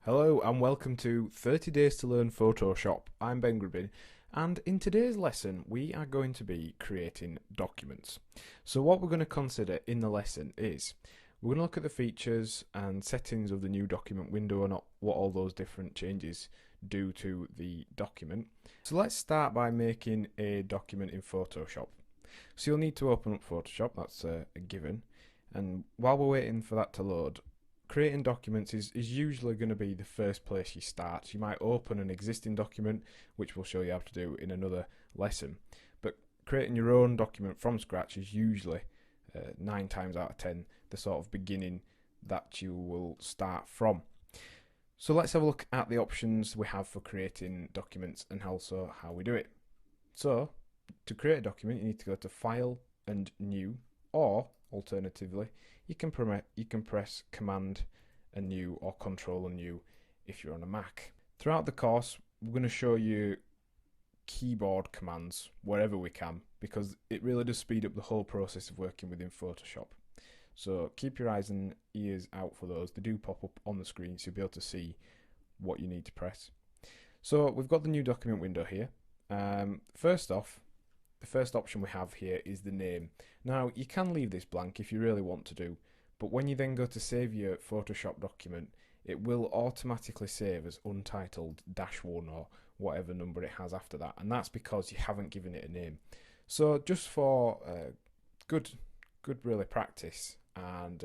Hello and welcome to 30 Days to Learn Photoshop. I'm Ben Gribin, and in today's lesson we are going to be creating documents. So what we're going to consider in the lesson is we're going to look at the features and settings of the new document window and what all those different changes do to the document. So let's start by making a document in Photoshop. So you'll need to open up Photoshop, that's a given, and while we're waiting for that to load, creating documents is usually going to be the first place you start. You might open an existing document, which we'll show you how to do in another lesson, but creating your own document from scratch is usually 9 times out of 10 the sort of beginning that you will start from. So let's have a look at the options we have for creating documents and also how we do it. So to create a document you need to go to File and New, or alternatively you can press Command and New or Control and New if you're on a Mac. Throughout the course we're going to show you keyboard commands wherever we can, because it really does speed up the whole process of working within Photoshop. So keep your eyes and ears out for those. They do pop up on the screen so you'll be able to see what you need to press. So we've got the new document window here. First off, the first option we have here is the name. Now you can leave this blank if you really want to do, but when you then go to save your Photoshop document, it will automatically save as untitled -1 or whatever number it has after that, and that's because you haven't given it a name. So just for good really practice and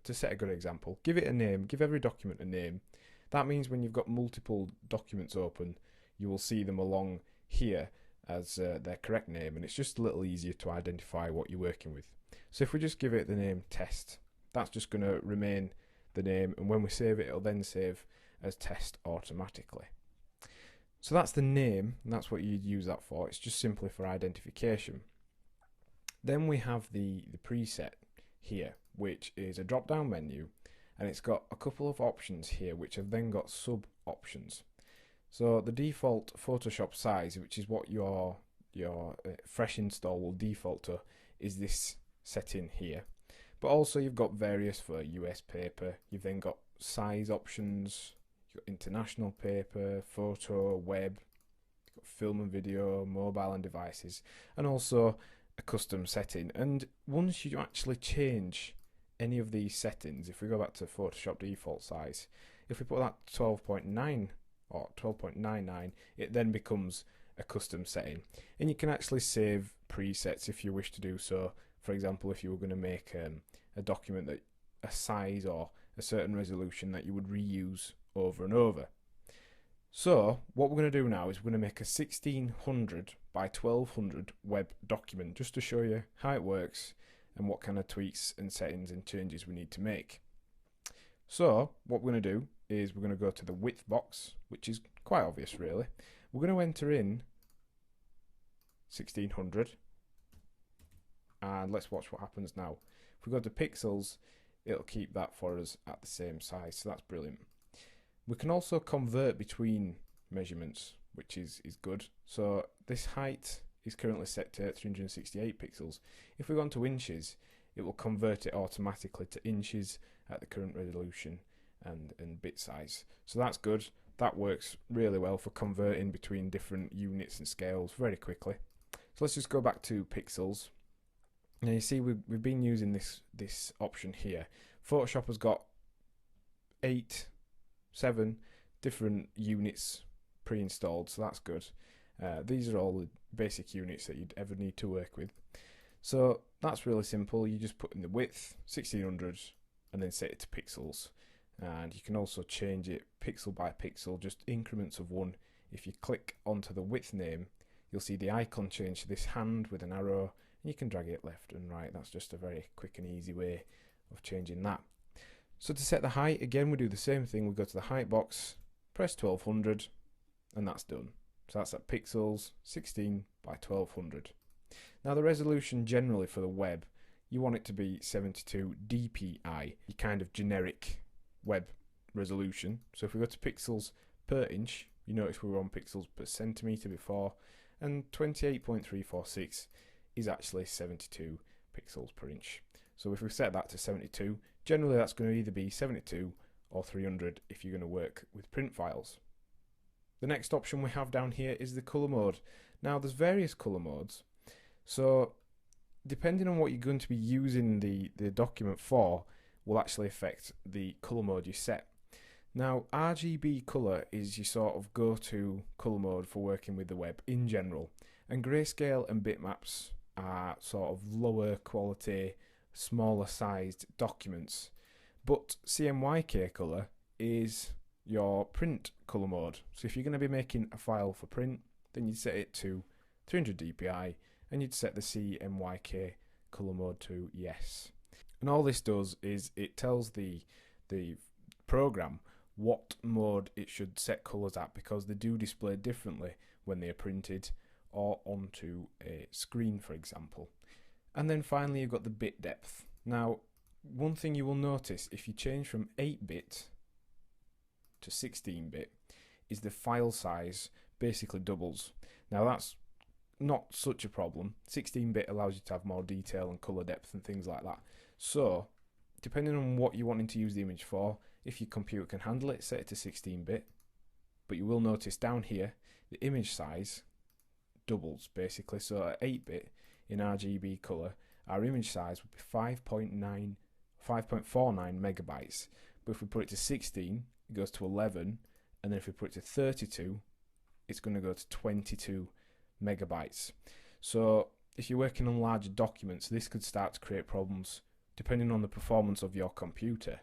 to set a good example, give it a name, give every document a name. That means when you've got multiple documents open, you will see them along here as their correct name, and it's just a little easier to identify what you're working with. So if we just give it the name test, that's just going to remain the name, and when we save it, it'll then save as test automatically. So that's the name, and that's what you'd use that for. It's just simply for identification. Then we have the preset here, which is a drop down menu, and it's got a couple of options here which have then got sub options. So the default Photoshop size, which is what your fresh install will default to, is this setting here. But also you've got various for US paper, you've then got size options, you've got international paper, photo, web, you've got film and video, mobile and devices, and also a custom setting. And once you actually change any of these settings, if we go back to Photoshop default size, if we put that 12.9 or 12.99, it then becomes a custom setting, and you can actually save presets if you wish to do so. For example, if you were going to make a document that a size or a certain resolution that you would reuse over and over. So what we're going to do now is we're going to make a 1600 by 1200 web document, just to show you how it works and what kind of tweaks and settings and changes we need to make. So what we're going to do is we're going to go to the width box, which is quite obvious really. We're going to enter in 1600, and let's watch what happens now. If we go to pixels, it'll keep that for us at the same size, so that's brilliant. We can also convert between measurements, which is good. So this height is currently set to 368 pixels. If we go on to inches, it will convert it automatically to inches at the current resolution and bit size. So that's good. That works really well for converting between different units and scales very quickly. So let's just go back to pixels. Now you see we've been using this option here. Photoshop has got 7 different units pre-installed, so that's good. These are all the basic units that you'd ever need to work with. So that's really simple. You just put in the width 1600 and then set it to pixels, and you can also change it pixel by pixel, just increments of 1. If you click onto the width name, you'll see the icon change to this hand with an arrow, and you can drag it left and right. That's just a very quick and easy way of changing that. So to set the height, again we do the same thing. We go to the height box, press 1200, and that's done. So that's at pixels 16 by 1200. Now the resolution generally for the web, you want it to be 72 dpi, your kind of generic web resolution. So if we go to pixels per inch, you notice we were on pixels per centimetre before, and 28.346 is actually 72 pixels per inch. So if we set that to 72, generally that's going to either be 72 or 300 if you're going to work with print files. The next option we have down here is the colour mode. Now there's various colour modes, so depending on what you're going to be using the document for will actually affect the colour mode you set. Now RGB colour is your sort of go-to colour mode for working with the web in general, and grayscale and bitmaps are sort of lower quality, smaller sized documents, but CMYK colour is your print colour mode. So if you're going to be making a file for print, then you'd set it to 300 dpi and you'd set the CMYK colour mode to yes. And all this does is it tells the program what mode it should set colours at, because they do display differently when they are printed or onto a screen, for example. And then finally you've got the bit depth. Now one thing you will notice if you change from 8-bit to 16-bit is the file size basically doubles. Now that's not such a problem. 16-bit allows you to have more detail and colour depth and things like that. So depending on what you're wanting to use the image for, if your computer can handle it, set it to 16-bit. But you will notice down here the image size doubles basically. So at 8-bit in RGB colour, our image size would be 5.49 megabytes. But if we put it to 16, it goes to 11, and then if we put it to 32, it's going to go to 22 megabytes. So if you're working on larger documents, this could start to create problems. Depending on the performance of your computer,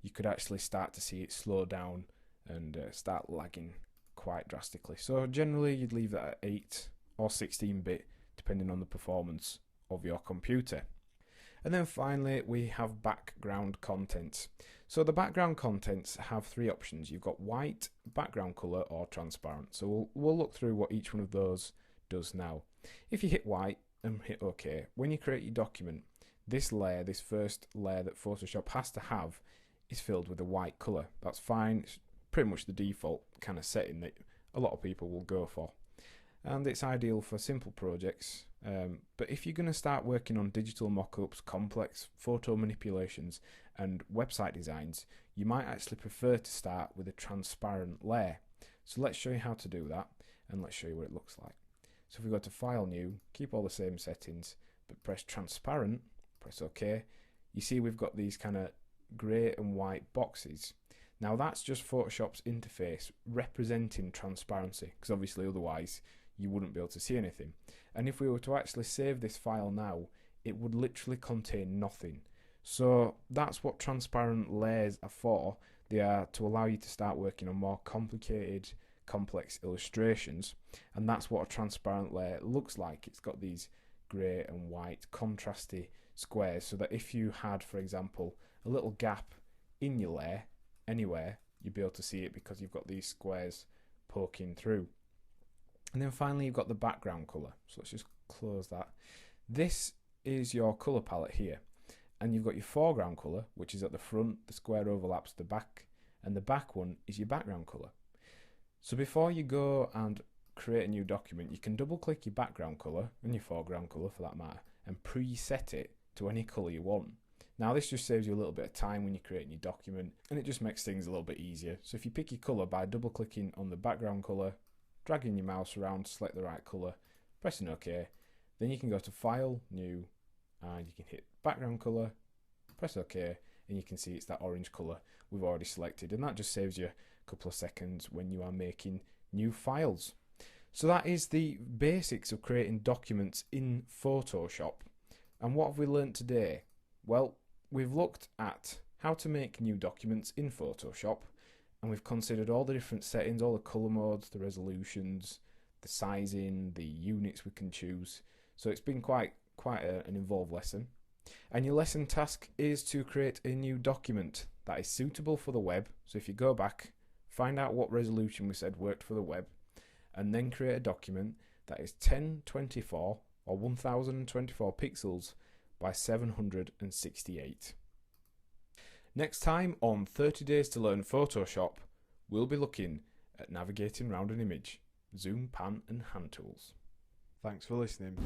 you could actually start to see it slow down and start lagging quite drastically. So generally you'd leave that at 8 or 16-bit depending on the performance of your computer. And then finally we have background contents. So the background contents have three options. You've got white, background colour or transparent. So we'll look through what each one of those does now. If you hit white and hit OK, when you create your document, this layer, this first layer that Photoshop has to have, is filled with a white colour. That's fine. It's pretty much the default kind of setting that a lot of people will go for. And it's ideal for simple projects. But if you're going to start working on digital mockups, complex photo manipulations and website designs, you might actually prefer to start with a transparent layer. So let's show you how to do that, and let's show you what it looks like. So if we go to File, New, keep all the same settings, but press Transparent, press OK, you see we've got these kind of grey and white boxes. Now that's just Photoshop's interface representing transparency, because obviously otherwise you wouldn't be able to see anything. And if we were to actually save this file now, it would literally contain nothing. So that's what transparent layers are for. They are to allow you to start working on more complicated, complex illustrations, and that's what a transparent layer looks like. It's got these grey and white contrasty squares, so that if you had, for example, a little gap in your layer anywhere, you'd be able to see it because you've got these squares poking through. And then finally you've got the background colour. So let's just close that. This is your colour palette here, and you've got your foreground colour, which is at the front, the square overlaps the back, and the back one is your background colour. So before you go and create a new document, you can double click your background colour, and your foreground colour for that matter, and preset it to any colour you want. Now this just saves you a little bit of time when you're creating your document, and it just makes things a little bit easier. So if you pick your colour by double clicking on the background colour, dragging your mouse around to select the right colour, pressing OK, then you can go to File, New, and you can hit background colour, press OK, and you can see it's that orange colour we've already selected, and that just saves you a couple of seconds when you are making new files. So that is the basics of creating documents in Photoshop. And what have we learnt today? Well, we've looked at how to make new documents in Photoshop, and we've considered all the different settings, all the colour modes, the resolutions, the sizing, the units we can choose. So it's been quite an involved lesson. And your lesson task is to create a new document that is suitable for the web. So if you go back, find out what resolution we said worked for the web, and then create a document that is 1024 or 1024 pixels by 768. Next time on 30 Days to Learn Photoshop, we'll be looking at navigating around an image, zoom, pan and hand tools. Thanks for listening.